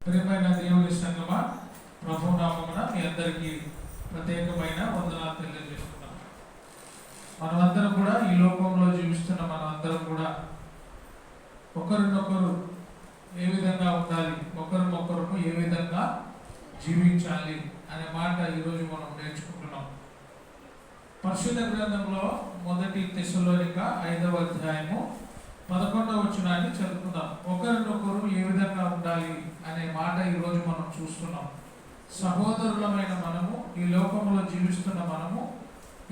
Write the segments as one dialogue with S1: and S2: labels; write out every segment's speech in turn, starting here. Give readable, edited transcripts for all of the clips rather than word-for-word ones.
S1: ప్రియమైన దేవుని సంగమా, ప్రభు నామమున మీ అందరికీ ప్రత్యేకమైన వందనాలు తెలియజేస్తున్నాం. మనమందరం కూడా ఈ లోకంలో జీవిస్తున్న మనమందరం కూడా ఒకరినొకరు ఏ విధంగా ఉండాలి, ఒకరినొకరు ఏ విధంగా జీవించాలి అనే మాట ఈరోజు మనం నేర్చుకుంటున్నాం. పరిశుద్ధ గ్రంథంలో 1 తెస్సలోనిక 5వ అధ్యాయము 11వ వచనాన్ని చదువుకుందాం. ఒకరినొకరు ఏ విధంగా ఉండాలి అనే మాట ఈరోజు మనం చూస్తున్నాం. సహోదరులమైన మనము, ఈ లోకంలో జీవిస్తున్న మనము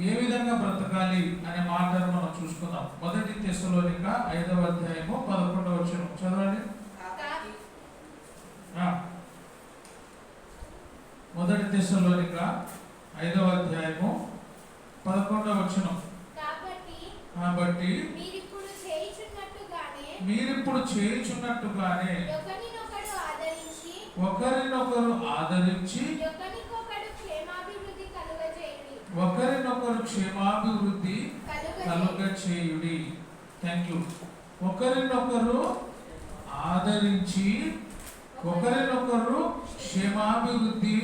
S1: ఏ విధంగా బ్రతకాలి అనే మాటను మనం చూసుకుందాం. 1 తెస్సలోనిక 5వ అధ్యాయము 11వ వచనం చదవండి. 1 తెస్సలోనిక 5వ అధ్యాయము 11వ వచనం. కాబట్టి మీరిప్పుడు చేయుచున్నట్టుగానే ఒకరినొకరు ఆదరించి ఒకరినొకరు క్షేమాభివృద్ధి కలుగచేయుడి. Thank you. ఒకరినొకరు ఆదరించి ఒకరినొకరు క్షేమాభివృద్ధి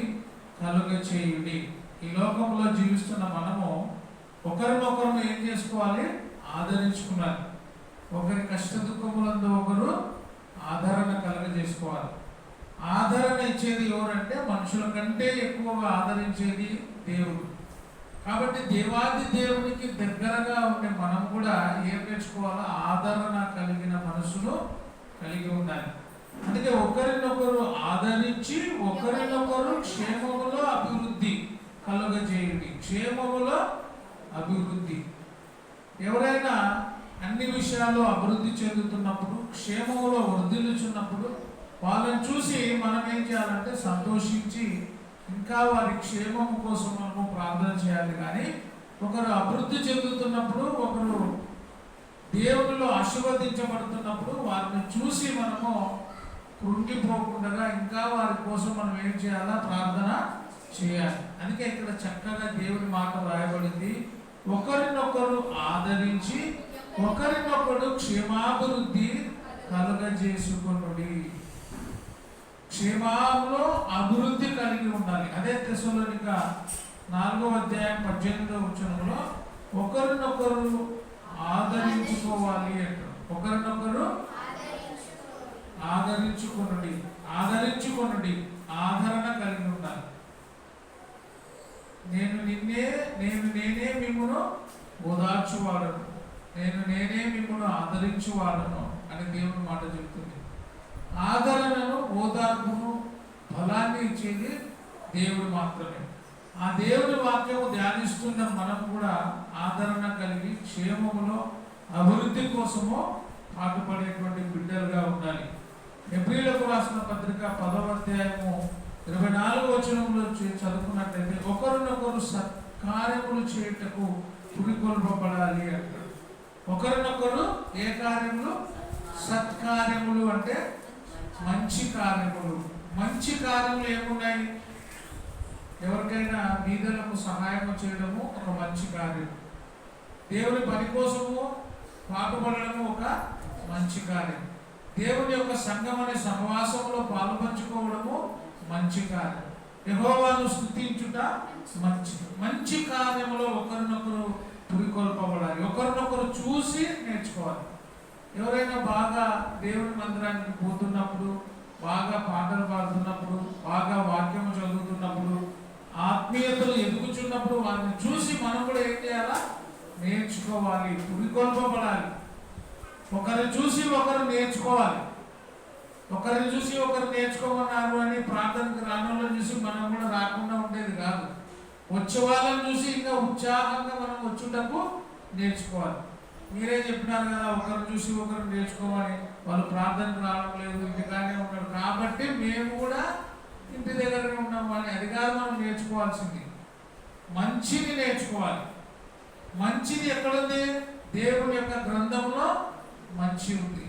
S1: కలుగచేయుడి. ఈ లోకంలో జీవిస్తున్న మనము ఒకరినొకరు ఏం చేసుకోవాలి? ఆదరించుకున్నాలి. ఒకరి కష్ట దుఃఖములందు ఒకరు ఆదరణ కలుగజేసుకోవాలి. ఆదరణ ఇచ్చేది ఎవరంటే మనుషుల కంటే ఎక్కువగా ఆదరించేది దేవుడు. కాబట్టి దేవాది దేవునికి దగ్గరగా ఉండే మనం కూడా ఏం నేర్చుకోవాలో? ఆదరణ కలిగిన మనసును కలిగి ఉండాలి. అందుకే ఒకరినొకరు ఆదరించి ఒకరినొకరు క్షేమములో అభివృద్ధి కలుగజేయండి. క్షేమములో అభివృద్ధి. ఎవరైనా అన్ని విషయాల్లో అభివృద్ధి చెందుతున్నప్పుడు, క్షేమంలో వర్ధిల్లుచున్నప్పుడు వాళ్ళని చూసి మనం ఏం చేయాలంటే సంతోషించి ఇంకా వారి క్షేమం కోసం మనము ప్రార్థన చేయాలి. కానీ ఒకరు అభివృద్ధి చెందుతున్నప్పుడు, ఒకరు దేవునిలో ఆశీర్వదించబడుతున్నప్పుడు వారిని చూసి మనము కృంగిపోకుండా ఇంకా వారి కోసం మనం ఏం చేయాలా? ప్రార్థన చేయాలి. అందుకే ఇక్కడ చక్కగా దేవుని మాట రాయబడింది. ఒకరినొకరు ఆదరించి ఒకరినొకరు క్షేమాభివృద్ధి కలుగజేసుకొనుడి. క్షేమంలో అభివృద్ధి కలిగి ఉండాలి. అదే తెస్సలోనిక 4వ అధ్యాయం 18వ వచనంలో ఒకరినొకరు ఆదరించుకోవాలి అంటారు. ఒకరినొకరు ఆదరించుకొనుడి. ఆదరించుకొనుడి, ఆదరణ కలిగి ఉండాలి. నేనే మిమ్మును ఓదార్చువాడను, నేనే మిమ్మల్ని ఆదరించువాడను అని దేవుని మాట చెప్తుంది. ఆదరణను, ఓదార్పును, ఫలాన్ని ఇచ్చేది దేవుడు మాత్రమే. ఆ దేవుని వాక్యము ధ్యానిస్తున్న మనం కూడా ఆదరణ కలిగి క్షేమములో అభివృద్ధి కోసము పాటుపడేటువంటి బిడ్డలుగా ఉండాలి. ఎబ్రీయులకు రాసిన పత్రిక 10వ అధ్యాయము 24వ వచనంలో చదువుకున్నట్లయితే ఒకరినొకరు సత్కార్యములు చేయుటకు పురికొల్పబడాలి అంటారు. ఒకరినొకరు ఏ కార్యములు? సత్కార్యములు అంటే మంచి కార్యములు. మంచి కార్యములు ఏమున్నాయి? ఎవరికైనా బీదలకు సహాయం చేయడము ఒక మంచి కార్యం. దేవుని పని కోసము పాటుపడడము ఒక మంచి కార్యం. దేవుని యొక్క సంఘం అనే సహవాసంలో పాలుపంచుకోవడము మంచి కార్యం. యెహోవాను స్తుతించుట మంచి కార్యములో ఒకరినొకరు పురికొల్పబడాలి. ఒకరినొకరు చూసి నేర్చుకోవాలి. ఎవరైనా బాగా దేవుని మందిరానికి పోతున్నప్పుడు, బాగా పాటలు పాడుతున్నప్పుడు, బాగా వాక్యము చదువుతున్నప్పుడు, ఆత్మీయతలు ఎదుగుచున్నప్పుడు వారిని చూసి మనం కూడా ఏం చేయాలా? నేర్చుకోవాలి, పురికొల్పబడాలి. ఒకరిని చూసి ఒకరు నేర్చుకోవాలి. ఒకరిని చూసి ఒకరు నేర్చుకోమన్నారు అని ప్రార్థనకు రానోళ్ళని చూసి మనం కూడా రాకుండా ఉండేది కాదు. వచ్చే వాళ్ళని చూసి ఇంకా ఉత్సాహంగా మనం వచ్చుటకు నేర్చుకోవాలి. మీరే చెప్పినారు కదా, ఒకరు చూసి ఒకరు నేర్చుకోవాలి. వాళ్ళు ప్రార్థనకు రావడం లేదు, ఇంటికానే ఉన్నారు కాబట్టి మేము కూడా ఇంటి దగ్గరనే ఉన్నాము అని. అది కాదు మనం నేర్చుకోవాల్సింది. మంచిని నేర్చుకోవాలి. మంచిది ఎక్కడుంది? దేవుని యొక్క గ్రంథంలో మంచి ఉంది.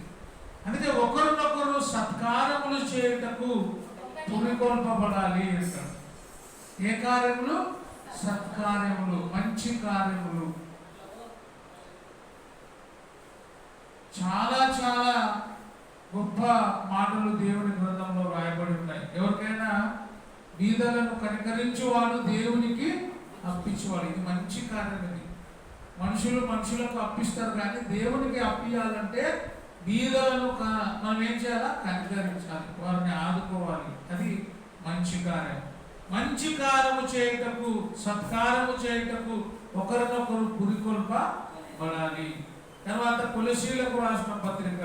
S1: అందుకే ఒకరినొకరు సత్కారములు చేయుటకు పురికొల్పబడాలి అంటారు. ఏ కార్యములు? సత్కార్యములు, మంచి కార్యములు. చాలా చాలా గొప్ప మాటలు దేవుని గ్రంథంలో రాయబడి ఉన్నాయి. బీదలను కనికరించేవాడు దేవునికి అప్పించేవాడు. ఇది మంచి కార్యం. ఇది మనుషులకు అప్పిస్తారు, కానీ దేవునికి అప్పియాలంటే బీదలను మనం ఏం చేయాలా? కనికరించాలి, వారిని ఆదుకోవాలి. అది మంచి కార్యం. మంచి కార్యము చేయుటకు, సత్కారము చేయుటకు ఒకరినొకరు పురికొల్పబడాలి. తర్వాత కొలసీలకు రాసిన పత్రిక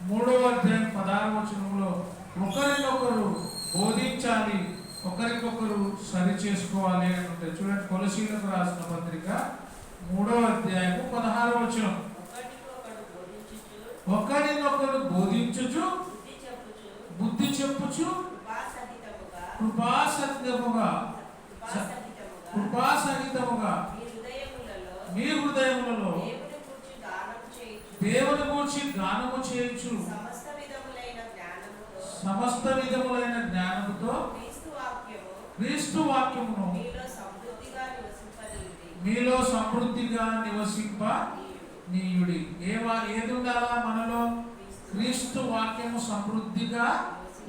S1: 3వ అధ్యాయం 16వ వచనంలో ఒకరినొకరు బోధించాలి, ఒకరికొకరు సరి చేసుకోవాలి అని ఉంటుంది. చూడండి, కొలసీలకు రాసిన పత్రిక 3వ అధ్యాయము 16వ వచనం. ఒకరినొకరు బోధించుచు, బుద్ధి చెప్పుచు, కృపాసహితముగా మీ హృదయములలో దేవుని గూర్చి గానము చేయుచు, సమస్త విధములైన జ్ఞానముతో క్రీస్తు వాక్యమును మీలో సమృద్ధిగా నివసింపనీయుడి. ఏది ఉండాలా మనలో? క్రీస్తు వాక్యము సమృద్ధిగా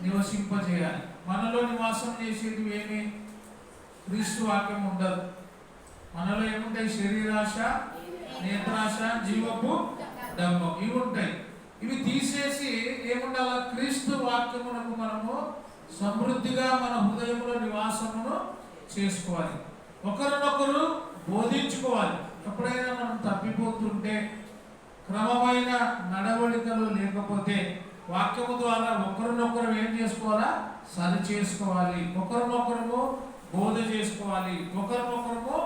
S1: నివసింపజేయాలి. మనలో నివాసం చేసేది ఏమి? క్రీస్తు వాక్యం ఉండదు. మనలో ఏముంటాయి? శరీరాశ, నేత్రాశ, జీవపు డంబం, ఇవి ఉంటాయి. ఇవి తీసేసి ఏముండాలా? క్రీస్తు వాక్యమునకు మనము సమృద్ధిగా మన హృదయంలో నివాసమును చేసుకోవాలి. ఒకరినొకరు బోధించుకోవాలి. ఎప్పుడైనా మనం తప్పిపోతుంటే, క్రమమైన నడవడికలు లేకపోతే వాక్యము ద్వారా ఒకరినొకరు ఏం చేసుకోవాలా? సరి చేసుకోవాలి. ఒకరినొకరు బోధ చేసుకోవాలి. ఒకరినొకరు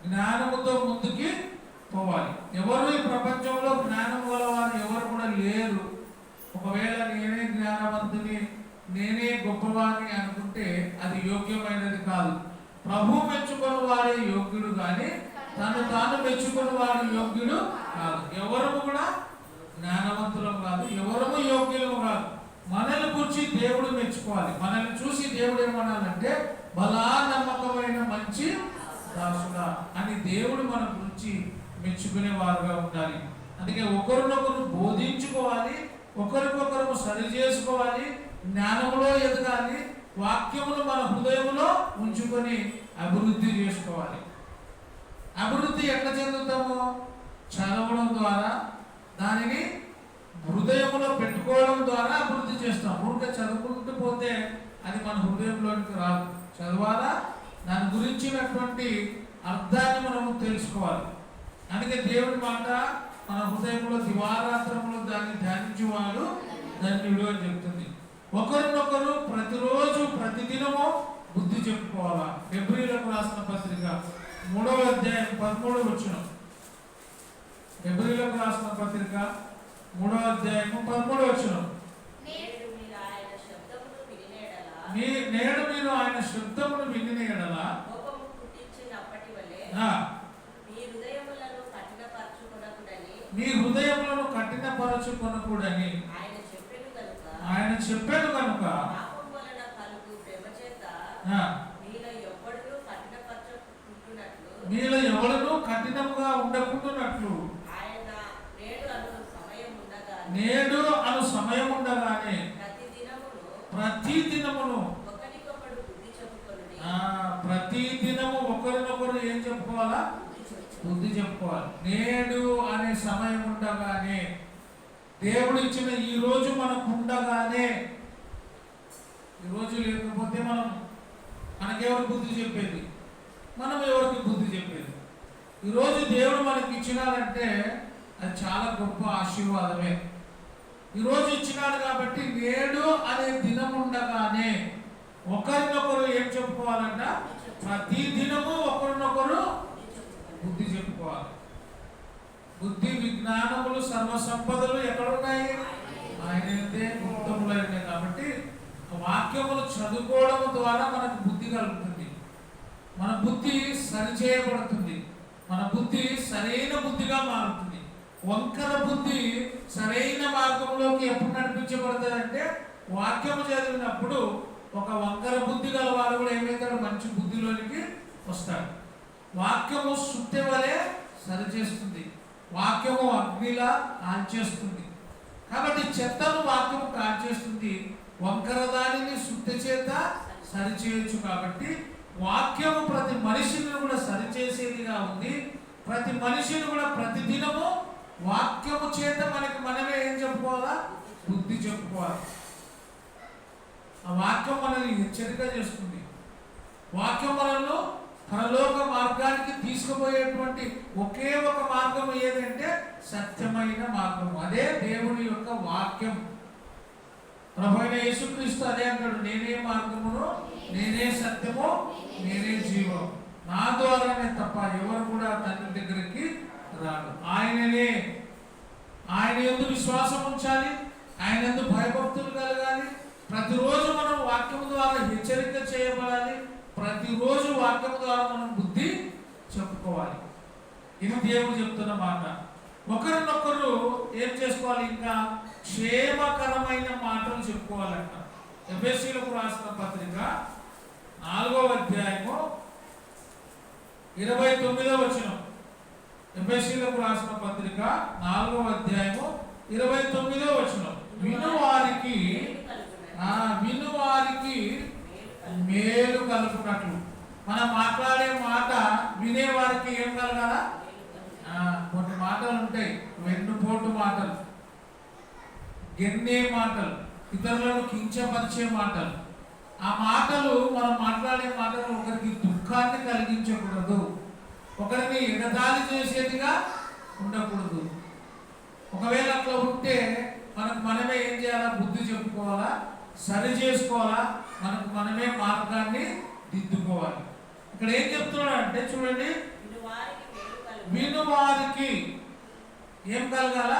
S1: జ్ఞానముతో ముందుకి పోవాలి. ఎవరు ఈ ప్రపంచంలో జ్ఞానం గలవారు ఎవరు కూడా లేరు. ఒకవేళ నేనే జ్ఞానవంతుని, నేనే గొప్పవాణి అనుకుంటే అది యోగ్యమైనది కాదు. ప్రభు మెచ్చుకుని వాడే యోగ్యుడు, కానీ తాను మెచ్చుకుని వాడు యోగ్యుడు కాదు. ఎవరు కూడా జ్ఞానవంతులం కాదు, ఎవరము యోగ్యులము కాదు. మనల్ని గురించి దేవుడు మెచ్చుకోవాలి. మనల్ని చూసి దేవుడు ఏమనాలంటే, బలా నమ్మకమైన మంచి దాసుడా అని దేవుడు మన గురించి మెచ్చుకునే వారుగా ఉండాలి. అందుకే ఒకరినొకరు బోధించుకోవాలి, ఒకరికొకరు సరి చేసుకోవాలి, జ్ఞానంలో ఎదగాలి, వాక్యమును మన హృదయంలో ఉంచుకొని అభివృద్ధి చేసుకోవాలి. అభివృద్ధి ఎట్లా చెందుతామో? చదవడం ద్వారా, దానిని హృదయంలో పెట్టుకోవడం ద్వారా అభివృద్ధి చేస్తాం. ఊరికే చదువుకుంటూ పోతే అది మన హృదయంలోనికి రాదు. చదవాలా, దాని గురించినటువంటి అర్థాన్ని మనము తెలుసుకోవాలి. అందుకే దేవుడి మాట మన హృదయంలో దివారాత్రములు దాన్ని ధ్యానించేవాడు ధన్యుడు అని చెప్తుంది. ఒకరినొకరు ప్రతిరోజు ప్రతిదినము బుద్ధి చెప్పుకోవాలా. హెబ్రీయులకు రాసిన పత్రిక 3వ అధ్యాయం 13వ వచనం. హెబ్రీయులకు రాసిన పత్రిక 3వ అధ్యాయము 13వ వచనం. నేడు మీరు ఆయన శబ్దమును వినిన యెడల మీ హృదయములను కఠినపరచుకొనకూడని ఆయన చెప్పాను కనుక మీలో ఎవడను కఠినముగా ఉండకుండానట్లు నేడు అను సమయం ఉండగానే ప్రతి దినము ఒకరినొకరు ఏం చెప్పుకోవాలా? బుద్ధి చెప్పుకోవాలి. నేడు అనే సమయం ఉండగానే, దేవుడు ఇచ్చిన ఈ రోజు మనకు ఉండగానే, ఈరోజు లేకపోతే మనకెవరు బుద్ధి చెప్పేది? మనం ఎవరికి బుద్ధి చెప్పేది? ఈరోజు దేవుడు మనకి ఇచ్చినాడంటే అది చాలా గొప్ప ఆశీర్వాదమే. ఈరోజు ఇచ్చినాడు కాబట్టి నేడు అనే దినం ఉండగానే ఒకరినొకరు ఏం చెప్పుకోవాలంట? ప్రతి దినము ఒకరినొకరు బుద్ధి చెప్పుకోవాలి. బుద్ధి విజ్ఞానములు సర్వసంపదలు ఎక్కడున్నాయి? ఆయనదే గుప్తములైనవి. కాబట్టి వాక్యములు చదువుకోవడం ద్వారా మనకు బుద్ధి కలుగుతుంది. మన బుద్ధి సరిచేయబడుతుంది. మన బుద్ధి సరైన బుద్ధిగా మారుతుంది. వంకర బుద్ధి సరైన మార్గంలోకి ఎప్పుడు నడిపించబడతాడంటే, వాక్యము చదివినప్పుడు ఒక వంకర బుద్ధి గల వాడు కూడా ఏమవుతాడు? మంచి బుద్ధిలోనికి వస్తాడు. వాక్యము సుత్తె వలె సరిచేస్తుంది. వాక్యము అగ్నిలా కాల్చేస్తుంది. కాబట్టి చెత్తను వాక్యము కాల్చేస్తుంది, వంకర దానిని సుత్తె చేత సరిచేయచ్చు. కాబట్టి వాక్యము ప్రతి మనిషిని కూడా సరిచేసేదిగా ఉంది. ప్రతి మనిషిని కూడా ప్రతి దినము వాక్యము చేత మనమే ఏం చెప్పుకోవాలా? బుద్ధి చెప్పుకోవాలి. ఆ వాక్యం మనల్ని హెచ్చరిక చేస్తుంది. వాక్యం మనల్ని పరలోక మార్గానికి తీసుకుపోయేటువంటి ఒకే ఒక మార్గం ఏదంటే సత్యమైన మార్గం. అదే దేవుని యొక్క వాక్యం. ప్రభువైన యేసుక్రీస్తు అదే అంటాడు, నేనే మార్గమును, నేనే సత్యము, నేనే జీవం. నా ద్వారానే తప్ప ఎవరు కూడా తండ్రి దగ్గరికి రాడు. ఆయన యందు విశ్వాసం ఉంచాలి, ఆయన యందు భయభక్తులు కలగాలి. ప్రతిరోజు మనం వాక్యం ద్వారా హెచ్చరిక చేయబడాలి. ప్రతిరోజు వాక్యం ద్వారా మనం బుద్ధి చెప్పుకోవాలి. ఇది దేవుడు చెప్తున్న మాట. ఒకరినొకరు ఏం చేసుకోవాలి? ఇంకా క్షేమకరమైన మాటలు చెప్పుకోవాలంట. ఎఫెసీయులకు రాసిన పత్రిక 4వ అధ్యాయము 29వ వచనం. ఎఫెసీయులకు రాసిన పత్రిక 4వ అధ్యాయము 29వ వచనం. వినువారికి మేలు కలుగునట్లు. మనం మాట్లాడే మాట వినేవారికి ఏం కలగాల? కొన్ని మాటలు ఉంటాయి, వెన్నుపోటు మాటలు, గెన్నే మాటలు, ఇతరులను కించపరిచే మాటలు. ఆ మాటలు, మనం మాట్లాడే మాటలు ఒకరికి దుఃఖాన్ని కలిగించకూడదు, ఒకరిని ఎగతాళి చేసేదిగా ఉండకూడదు. ఒకవేళ అట్లా ఉంటే మనమే ఏం చేయాలా? బుద్ధి చెప్పుకోవాలా, సరి చేసుకోవాలా, మనమే మార్గాన్ని దిద్దుకోవాలి. ఇక్కడ ఏం చెప్తున్నాడు అంటే చూడండి, వినువారికి ఏం కలగాల?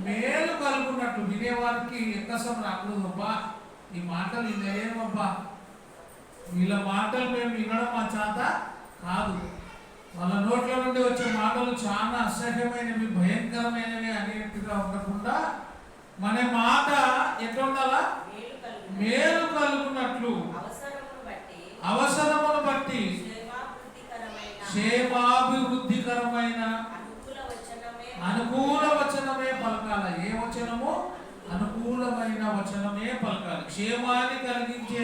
S1: మేలు కలుగున్నట్టు. వినేవారికి ఎక్కసం రాకూడదు. అబ్బా ఈ మాటలు ఇదేమబ్బా, వీళ్ళ మాటలు మేము వినడం మా చేత కాదు, వాళ్ళ నోట్ల నుండి వచ్చే మాటలు చాలా అసహ్యమైనవి, భయంకరమైనవి అనేట్టుగా ఉండకుండా మన మాట ఎట్లా ఉండాలా? మేలు కలుగున్నట్లు, అవసరమును బట్టి క్షేమాభివృద్ధికరమైన అనుకూల వచనమే పలకాల. ఏ వచనము? అనుకూలమైన వచనమే పలకాలి. క్షేమాన్ని కలిగించే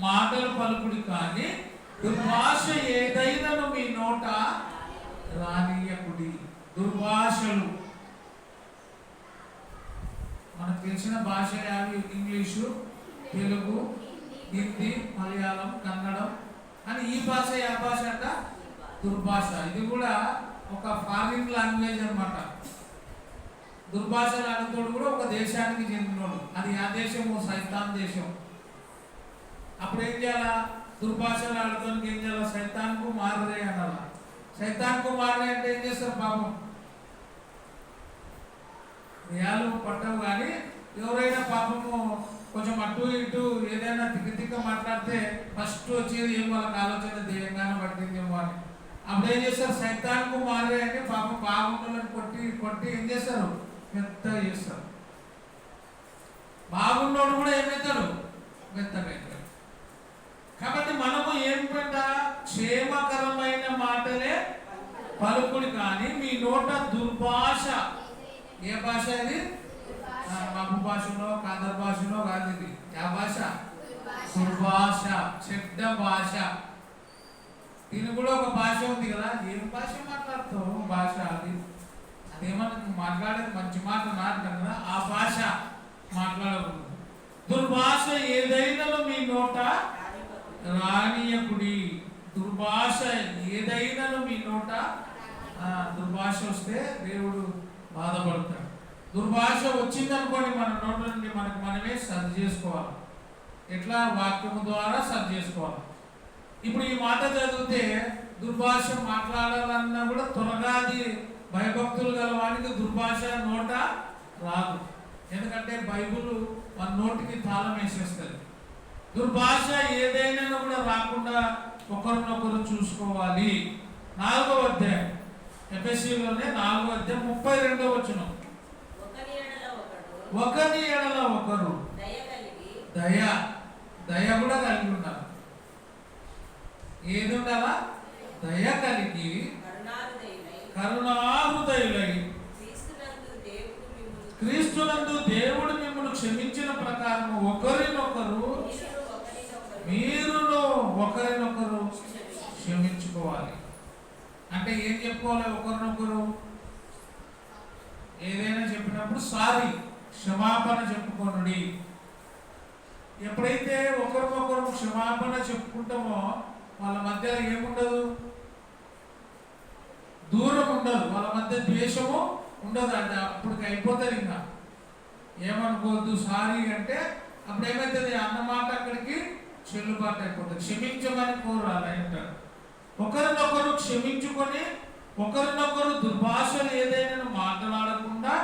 S1: మాటలు పలుకుడు కానీ దుర్భాష ఏదైనాను మీ నోట రానియకుడి. దుర్భాషలు మనకు తెలిసిన భాష అవి ఇంగ్లీషు, తెలుగు, హిందీ, మలయాళం, కన్నడం అని ఈ భాష ఆ భాష అంట దుర్భాష. ఇది కూడా ఒక ఫారిన్ లాంగ్వేజ్ అన్నమాట. దుర్భాషలు ఆడుతోడు కూడా ఒక దేశానికి చెందినోడు. అది ఆ దేశము సైతాన్ దేశం. అప్పుడు ఏం చేయాలా? దుర్భాషలు ఆడుతానికి ఏం చేయాలా? సైతాన్కు మారదే అనాల. సైతాన్కు మారదే అంటే ఏం చేస్తారు? పాపం రియాలు పట్టవు. కానీ ఎవరైనా పాపము కొంచెం అటు ఇటు ఏదైనా తిక్క మాట్లాడితే ఫస్ట్ వచ్చేది ఏం వాళ్ళకి ఆలోచన దేయంగానే పట్టిందేమో అని. అప్పుడు ఏం చేస్తారు? సైతాన్కు మారే అంటే పాపం బాగుండాలని కొట్టి ఏం చేస్తారు? మెత్తగా చేస్తారు. బాగున్నోడు కూడా ఏమవుతాడు? మెత్తగా అవుతాడు. కాబట్టి మనము ఏమిటంట? క్షేమకరమైన మాటలే పలుకుడు కానీ మీ నోట దుర్భాష. ఏ భాష అది? మబ్బు భాషలో, కాదర్ భాషలో కాదు. ఇది ఆ భాష దుర్భాష, చెడ్డ భాష. దీని కూడా ఒక భాష ఉంది కదా. ఏం భాష మాట్లాడుతావు? భాష అదేమన్నా మాట్లాడేది మంచి మాట నాటం కదా, ఆ భాష మాట్లాడకూడదు. దుర్భాష ఏదైనా మీ నోట రానియకుడి. దుర్భాష ఏదైనా మీ నోట, దుర్భాష వస్తే దేవుడు బాధపడతాడు. దుర్భాష వచ్చిందనుకోండి మన నోట నుండి మనమే సరి చేసుకోవాలి. ఎట్లా? వాక్యము ద్వారా సరి చేసుకోవాలి. ఇప్పుడు ఈ మాట చదివితే దుర్భాష మాట్లాడాలన్నా కూడా త్వరగా భయభక్తులు గలవానికి దుర్భాష నోట రాదు. ఎందుకంటే బైబుల్ మన నోటికి తాళం వేసేస్తుంది. దుర్భాష ఏదైనా కూడా రాకుండా ఒకరినొకరు చూసుకోవాలి. 4వ అధ్యాయం ఎఫెసీయులోనే 4వ అధ్యాయం 32వ వచనం. ఒకరి ఎడల ఒకరు దయ కూడా కలిగి ఉండాలి. ఏది ఉండాలా? దయ కలిగి కరుణాహృదయులై క్రీస్తునందు దేవుడు మిమ్మల్ని క్షమించిన ప్రకారం ఒకరినొకరు మీరును అంటే ఏం చెప్పుకోవాలి? ఒకరినొకరు ఏదైనా చెప్పినప్పుడు సారీ, క్షమాపణ చెప్పుకోనుడి. ఎప్పుడైతే ఒకరికొకరు క్షమాపణ చెప్పుకుంటామో వాళ్ళ మధ్య ఏముండదు? దూరం ఉండదు, వాళ్ళ మధ్య ద్వేషము ఉండదు. అంటే అప్పటికి అయిపోతుంది. ఇంకా ఏమనుకోవద్దు సారీ అంటే అప్పుడు ఏమవుతుంది? అన్నమాట అక్కడికి చెల్లుబాటు అయిపోతుంది. క్షమించమని కోరాలి అంటారు. ఒకరినొకరు క్షమించుకొని ఒకరినొకరు దుర్భాషలు ఏదైనా మాట్లాడకుండా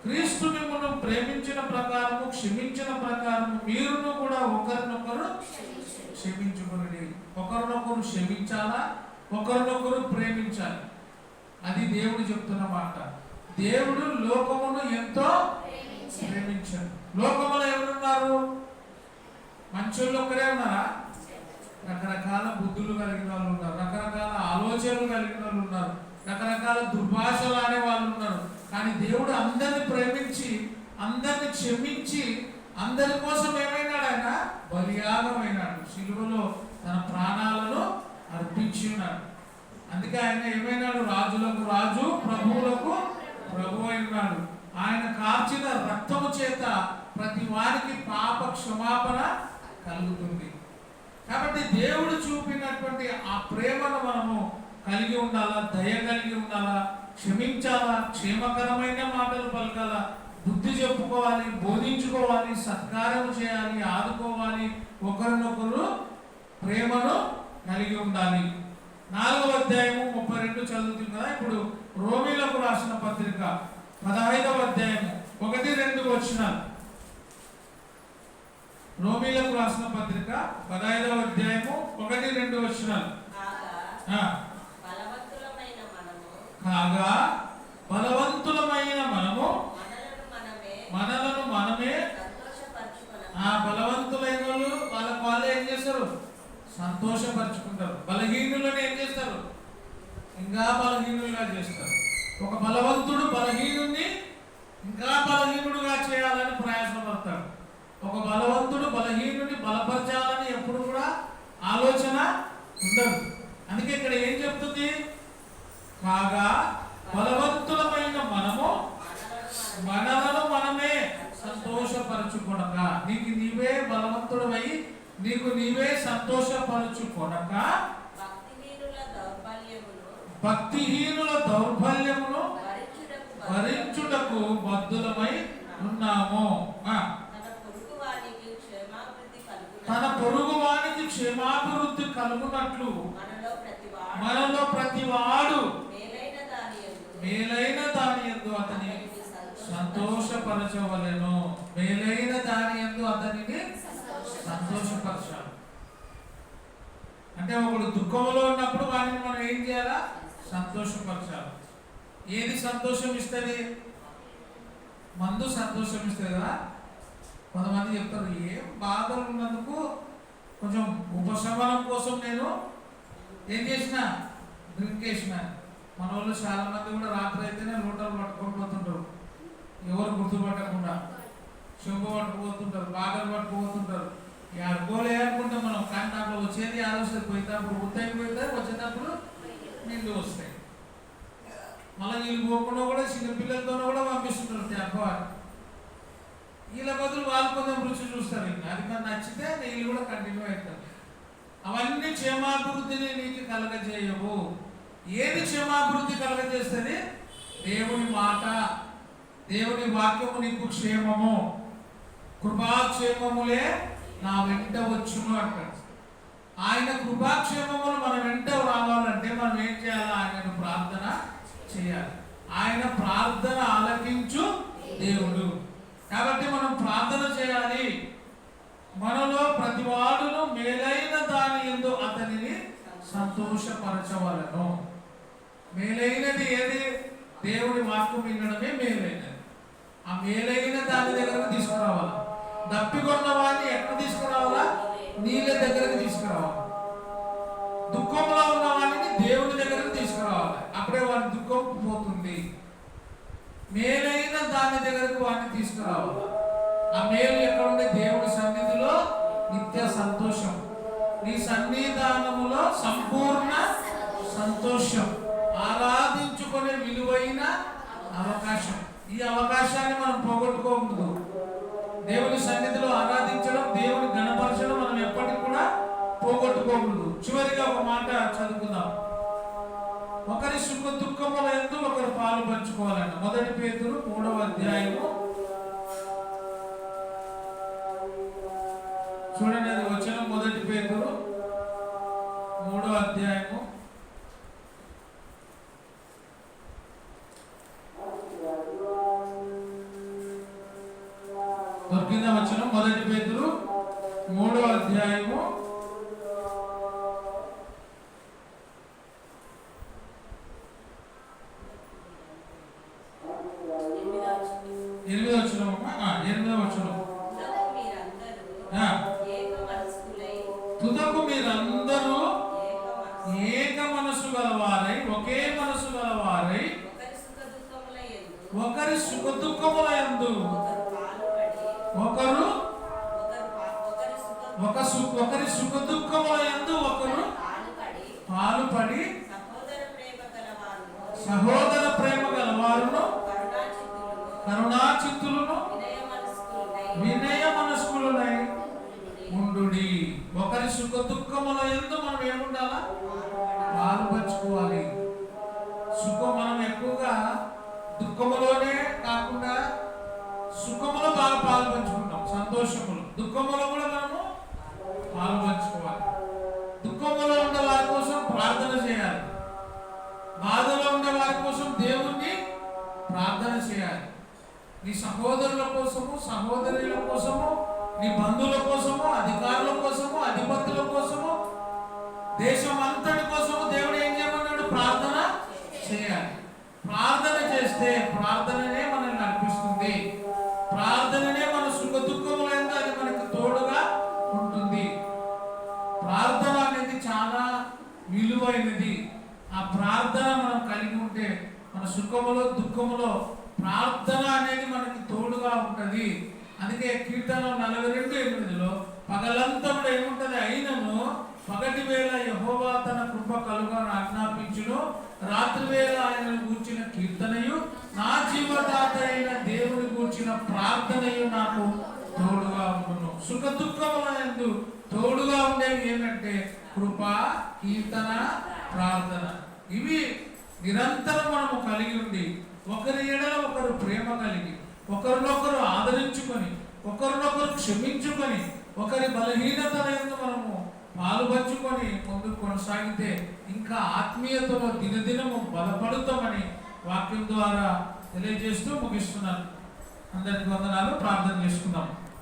S1: క్రీస్తు మిమ్మల్ని ప్రేమించిన ప్రకారము క్షమించిన ప్రకారము మీరును కూడా ఒకరినొకరు క్షమించుకుని ఒకరినొకరు క్షమించాలా, ఒకరినొకరు ప్రేమించాలి. అది దేవుడు చెప్తున్న మాట. దేవుడు లోకమును ఎంతో ప్రేమించాడు. లోకములో ఎవరున్నారు? మంచోళ్ళు ఒక్కరే ఉన్నారా? రకరకాల బుద్ధులు కలిగిన వాళ్ళు ఉన్నారు, రకరకాల ఆలోచనలు కలిగిన వాళ్ళు ఉన్నారు, రకరకాల దుర్భాషలు ఆడే వాళ్ళు ఉన్నారు. కానీ దేవుడు అందరిని ప్రేమించి అందరిని క్షమించి అందరి కోసం ఏమైనాడు? ఆయన బలియాగమైనాడు. శిలువలో తన ప్రాణాలను అర్పించి ఉన్నాడు. అందుకే ఆయన ఏమైనాడు? రాజులకు రాజు, ప్రభువులకు ప్రభు అయినాడు. ఆయన కార్చిన రక్తము చేత ప్రతి వారికి పాప క్షమాపణ కలుగుతుంది. కాబట్టి దేవుడు చూపినటువంటి ఆ ప్రేమను మనము కలిగి ఉండాలా, దయ కలిగి ఉండాలా, క్షమించాలా, క్షేమకరమైన మాటలు పలకాలా, బుద్ధి చెప్పుకోవాలి, బోధించుకోవాలి, సత్కారం చేయాలి, ఆదుకోవాలి, ఒకరినొకరు ప్రేమను కలిగి ఉండాలి. 4వ అధ్యాయము 32 చదువుతుంది కదా. ఇప్పుడు రోమీలకు రాసిన పత్రిక 15వ అధ్యాయము 1-2 వచనాలు. రోమీలకు రాసిన పత్రిక 15వ అధ్యాయము 1-2 వచనాలు. కాగా బలవంతులమైన మనము మనలను మనమే బలవంతులైన వాళ్ళు వాళ్ళే ఏం చేస్తారు? సంతోషపరుచుకుంటారు. బలహీనులను ఏం చేస్తారు? ఇంకా బలహీనులుగా చేస్తారు. ఒక బలవంతుడు బలహీనుడిని ఇంకా బలహీనుడుగా చేయాలని ప్రయాసపడతాడు. ఒక బలవంతుడు బలహీనుడిని బలపరచాలని ఎప్పుడు కూడా ఆలోచన ఉండదు. అందుకే ఇక్కడ ఏం చెప్తుంది? కాగా బలవంతులమైన మనము మనలను మనమే సంతోషపరచుకొనక, నీకు నీవే బలవంతుడవై నీకు నీవే సంతోషపరచుకొనక భక్తిహీనుల దౌర్బల్యమును భరించుటకు బద్ధులమై ఉన్నాము. తన పొరుగు వానికి క్షేమాభివృద్ధి కలుగునట్లు మనలో ప్రతివాడు మేలైన దాని యందు అతని సంతోషపరచవలెను. మేలైన దాని యందు అతనిని సంతోషపరచాలి. అంటే ఒకడు దుఃఖంలో ఉన్నప్పుడు వాడిని మనం ఏం చేయాలా? సంతోషపరచాలి. ఏది సంతోషం ఇస్తుంది? మందు సంతోషం ఇస్తుంది కదా. కొంతమంది చెప్తారు, ఏం బాధలు ఉన్నందుకు కొంచెం ఉపశమనం కోసం నేను ఏం చేసిన? డ్రింక్ చేసిన. మన వాళ్ళు చాలా మంది కూడా రాత్రి అయితేనే లోటలు పట్టుకొని పోతుంటారు, ఎవరు గుర్తుపట్టకుండా చెంబు పట్టుకుపోతుంటారు, బాగలు పట్టుకుపోతుంటారు. అడుకోలే అనుకుంటే మనం, కానీ దాంట్లో వచ్చేది ఆలోచన పోయేటప్పుడు ఉత్తైకి పోతే వచ్చేటప్పుడు నీళ్ళు వస్తాయి. మళ్ళీ నీళ్ళు పోకుండా కూడా చిన్నపిల్లలతో కూడా పంపిస్తుంటారు అబ్బాయి. వీళ్ళ బదులు వాళ్ళు కొంచెం రుచి చూస్తారు. ఇంకా అది కానీ నచ్చితే నీళ్ళు కూడా కంటిన్యూ అవుతారు. అవన్నీ క్షేమాభివృద్ధిని నీకు కలగజేయవు. ఏది క్షేమాభివృద్ధి కలగజేస్తుంది? దేవుని మాట, దేవుని వాక్యము నీకు క్షేమము. కృపాక్షేమములే నా వెంట వచ్చును అంటాడు. ఆయన కృపాక్షేమములు మన వెంట రావాలంటే మనం ఏం చేయాలి? ఆయనను ప్రార్థన చేయాలి. ఆయన ప్రార్థన ఆలకించు దేవుడు. కాబట్టి మనం ప్రార్థన చేయాలి. మనలో ప్రతివాడును మేలైన దాని యందు అతనిని సంతోషపరచవలను. మేలైనది ఏది? దేవుడి వాక్యం వినడమే మేలైనది. ఆ మేలైన దాని దగ్గరకు తీసుకురావాలా. దప్పికొన్న వాడిని ఎక్కడ తీసుకురావాలా? నీళ్ళ దగ్గరకు తీసుకురావాలి. దుఃఖంలో ఉన్న వాడిని దేవుడి దగ్గరకు తీసుకురావాలి. అప్పుడే వాడి దుఃఖం పోతుంది. మేలైన దాని దగ్గరకు వాడిని తీసుకురావాలి. ఆ మేలు ఎక్కడ ఉండే? దేవుడి సన్నిధిలో నిత్య సంతోషం. నీ సన్నిధానములో సంపూర్ణ సంతోషం. ఆరాధించుకునే విలువైన అవకాశం. ఈ అవకాశాన్ని మనం పోగొట్టుకోకూడదు. దేవుని సన్నిధిలో ఆరాధించడం, దేవుని ఘనపరచడం మనం ఎప్పటికి కూడా పోగొట్టుకోకూడదు. చివరిగా ఒక మాట చదువుకుందాం. ఒకరి సుఖ దుఃఖముల యందు ఒకరు పాలు పంచుకోవాలంట. 1 పేతురు 3వ అధ్యాయము చూడండి, అది వచనం. 1 పేతురు 3వ అధ్యాయము దొరికింద వచనం. 1 పేతురు 3వ అధ్యాయము 8వ వచనం. 8వ వచనం. తుదకు మీరందరూ ఏక మనసు గలవారై, ఒకే మనసు గలవారై, ఒకరి సుఖ దుఃఖముల యందు ఒకరు ఒకరి సుఖ దుఃఖముల యందు ఒకరు పాలుపడి సహోదర ప్రేమ గలవారును కరుణాచిత్తులను వినయ మనస్కులనై ఉండుడి. ఒకరి సుఖ దుఃఖముల యందు మనం ఏముండాలా? పాలు పంచుకోవాలి. సుఖం మనం ఎక్కువగా దుఃఖములోనే కాకుండా సుఖములో బాగా పాలు పంచుకుంటాం, సంతోషములు. దుఃఖములో కూడా మనము పాలు పంచుకోవాలి. దుఃఖములో ఉండే వారి కోసం ప్రార్థన చేయాలి. బాధలో ఉండే వారి కోసం దేవుణ్ణి ప్రార్థన చేయాలి. నీ సహోదరుల కోసము, సహోదరుల కోసము, నీ బంధువుల కోసము, అధికారుల కోసము, అధిపతుల కోసము, దేశం అంతటి కోసము దేవుడు ఏం చేయమన్నాడు? ప్రార్థన చేయాలి. ప్రార్థన చేస్తే ప్రార్థననే మనల్ని నడిపిస్తుంది. ప్రార్థననే మన సుఖ దుఃఖములంతా అది మనకు తోడుగా ఉంటుంది. ప్రార్థన అనేది చాలా విలువైనది. ఆ ప్రార్థన మనం కలిగి ఉంటే మన సుఖములో దుఃఖములో ప్రార్థన అనేది మనకి తోడుగా ఉంటుంది. అందుకే కీర్తన 42:8 పగలంతా కూడా ఏముంటది? అయినను పగటి వేళ యెహోవా తన కృప కలుగా ఆజ్ఞాపించును, రాత్రి వేళ ఆయనను గూర్చిన కీర్తనయు, నా జీవదాత అయిన దేవుని గూర్చిన ప్రార్థనయు నాకు తోడుగా ఉండును. సుఖ దుఃఖముల యందు తోడుగా ఉండేవి ఏమంటే కృప, కీర్తన, ప్రార్థన. ఇవి నిరంతరం మనము కలిగి ఉండి ఒకరి ఎడల ఒకరు ప్రేమ కలిగి, ఒకరినొకరు ఆదరించుకొని, ఒకరినొకరు క్షమించుకొని, ఒకరి బలహీనతలను మనము పాలు పంచుకొని ముందుకు కొనసాగితే ఇంకా ఆత్మీయతలో దినదినము బలపడుతామని వాక్యం ద్వారా తెలియజేస్తూ ముగిస్తున్నాను. అందరికి వందనాలు. ప్రార్థన చేసుకుందాం.